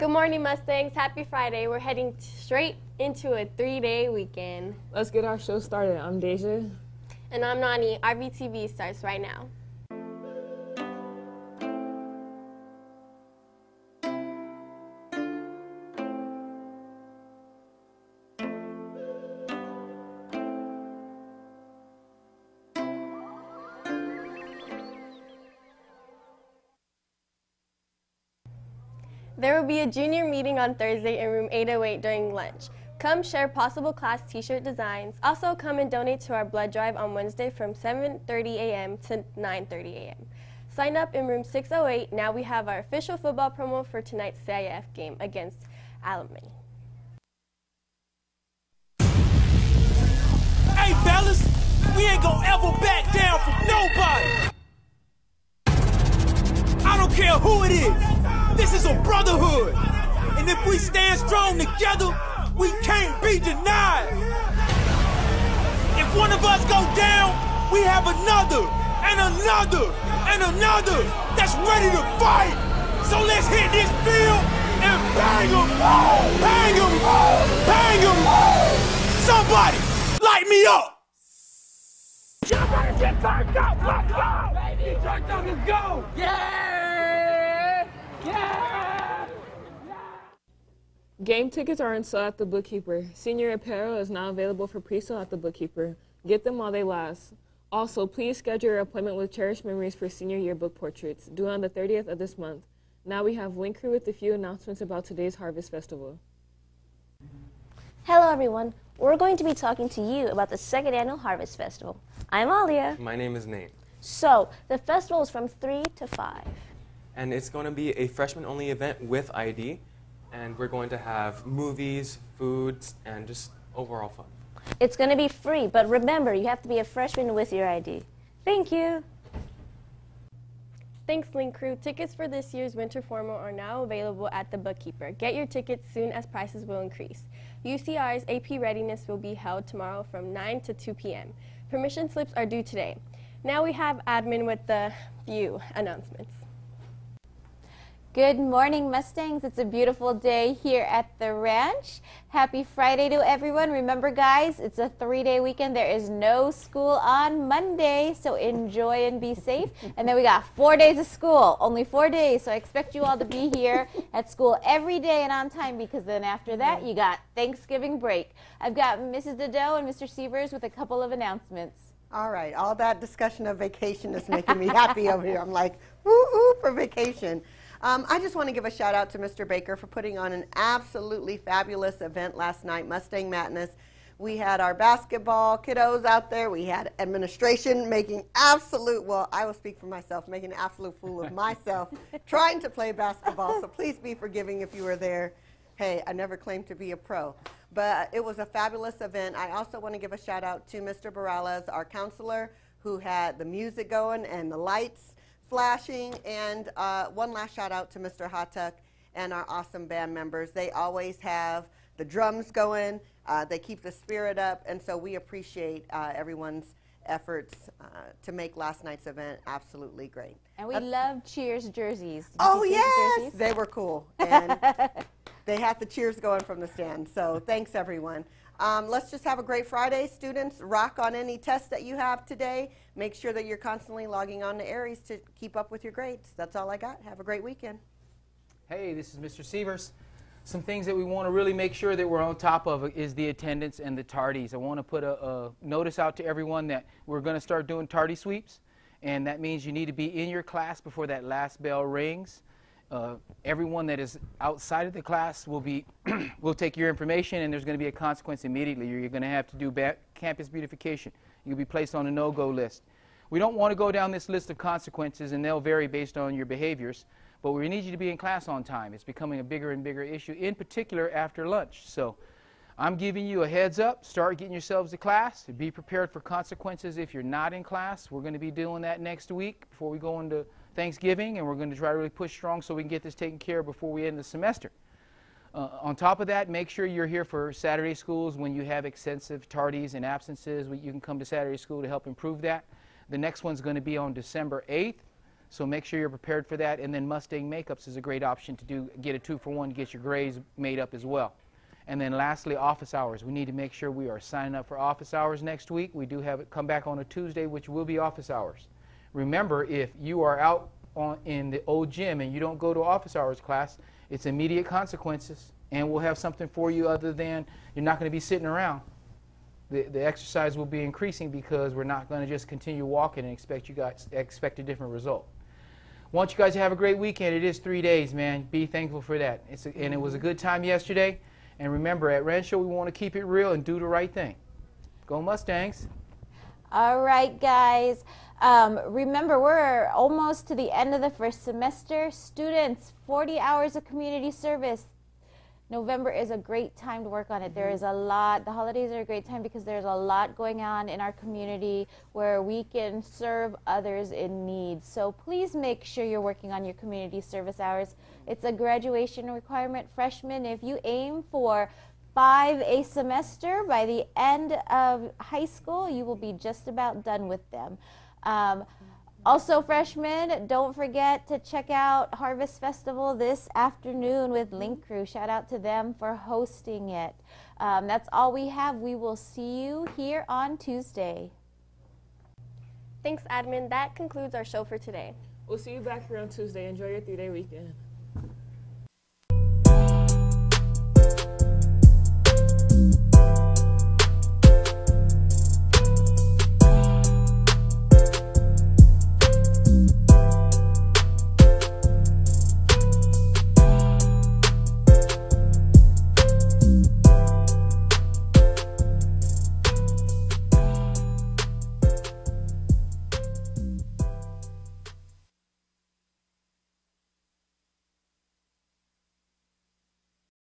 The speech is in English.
Good morning, Mustangs. Happy Friday. We're heading straight into a 3-day weekend. Let's get our show started. I'm Deja. And I'm Nani. RVTV starts right now. There will be a junior meeting on Thursday in room 808 during lunch. Come share possible class t-shirt designs. Also come and donate to our blood drive on Wednesday from 7:30 a.m. to 9:30 a.m. Sign up in room 608. Now we have our official football promo for tonight's CIF game against Alumni. Hey fellas, we ain't gonna ever back down from nobody. I don't care who it is. This is a brotherhood. And if we stand strong together, we can't be denied. If one of us go down, we have another, and another, and another that's ready to fight. So let's hit this field and bang them, bang them, bang them. Somebody light me up. Y'all better get turned up. Let's go. Baby, turned up, let's go. Yeah. Yeah. Game tickets are on sale at the Bookkeeper. Senior apparel is now available for pre-sale at the Bookkeeper. Get them while they last. Also, please schedule your appointment with Cherished Memories for senior yearbook portraits, due on the 30th of this month. Now we have Link Crew with a few announcements about today's Harvest Festival. Hello everyone. We're going to be talking to you about the second annual Harvest Festival. I'm Alia. My name is Nate. So, the festival is from 3 to 5. And it's going to be a freshman-only event with ID. And we're going to have movies, foods, and just overall fun. It's going to be free, but remember, you have to be a freshman with your ID. Thank you. Thanks, Link Crew. Tickets for this year's Winter Formal are now available at the Bookkeeper. Get your tickets soon as prices will increase. UCR's AP Readiness will be held tomorrow from 9 to 2 p.m. Permission slips are due today. Now we have admin with the few announcements. Good morning, Mustangs. It's a beautiful day here at the ranch. Happy Friday to everyone. Remember, guys, it's a 3-day weekend. There is no school on Monday, so enjoy and be safe. And then we got 4 days of school, only 4 days. So I expect you all to be here at school every day and on time, because then after that, you got Thanksgiving break. I've got Mrs. Dedeaux and Mr. Sievers with a couple of announcements. All right, all that discussion of vacation is making me happy over here. I'm like, woo-hoo for vacation. I just want to give a shout out to Mr. Baker for putting on an absolutely fabulous event last night, Mustang Madness. We had our basketball kiddos out there. We had administration making absolute, well, I will speak for myself, making an absolute fool of myself trying to play basketball. So please be forgiving if you were there. Hey, I never claimed to be a pro. But it was a fabulous event. I also want to give a shout out to Mr. Barales, our counselor, who had the music going and the lights flashing, and one last shout out to Mr. Hatuk and our awesome band members. They always have the drums going, they keep the spirit up, and so we appreciate everyone's efforts to make last night's event absolutely great. And we love Cheers jerseys. Oh yes, they were cool, and they had the cheers going from the stand, so thanks everyone. Let's just have a great Friday. Students, rock on any test that you have today. Make sure that you're constantly logging on to Aries to keep up with your grades. That's all I got. Have a great weekend. Hey, this is Mr. Sievers. Some things that we want to really make sure that we're on top of is the attendance and the tardies. I want to put a notice out to everyone that we're going to start doing tardy sweeps, and that means you need to be in your class before that last bell rings. Everyone that is outside of the class will be will take your information, and there's going to be a consequence immediately. You're going to have to do campus beautification. You'll be placed on a no-go list. We don't want to go down this list of consequences, and they'll vary based on your behaviors, but we need you to be in class on time. It's becoming a bigger and bigger issue, in particular after lunch. So I'm giving you a heads up. Start getting yourselves to class. Be prepared for consequences if you're not in class. We're going to be doing that next week before we go into Thanksgiving, and we're going to try to really push strong so we can get this taken care of before we end the semester. On top of that, make sure you're here for Saturday schools when you have extensive tardies and absences. You can come to Saturday school to help improve that. The next one's going to be on December 8th. So make sure you're prepared for that. And then Mustang Makeups is a great option to get a 2-for-1, get your grays made up as well. And then lastly, office hours. We need to make sure we are signing up for office hours next week. We do have it come back on a Tuesday, which will be office hours. Remember, if you are out in the old gym and you don't go to office hours class, it's immediate consequences, and we'll have something for you other than you're not going to be sitting around. The exercise will be increasing because we're not going to just continue walking and expect a different result. Want you guys to have a great weekend. It is 3 days, man. Be thankful for that. And it was a good time yesterday. And remember, at Rancho, we want to keep it real and do the right thing. Go Mustangs. All right, guys. Remember, we're almost to the end of the first semester. Students, 40 hours of community service. November is a great time to work on it. There is a lot. The holidays are a great time because there's a lot going on in our community where we can serve others in need. So please make sure you're working on your community service hours. It's a graduation requirement. Freshmen, if you aim for 5 a semester by the end of high school, you will be just about done with them. Also, freshmen, don't forget to check out Harvest Festival this afternoon with Link Crew. Shout out to them for hosting it. That's all we have. We will see you here on Tuesday. Thanks, admin. That concludes our show for today. We'll see you back here on Tuesday. Enjoy your 3-day weekend.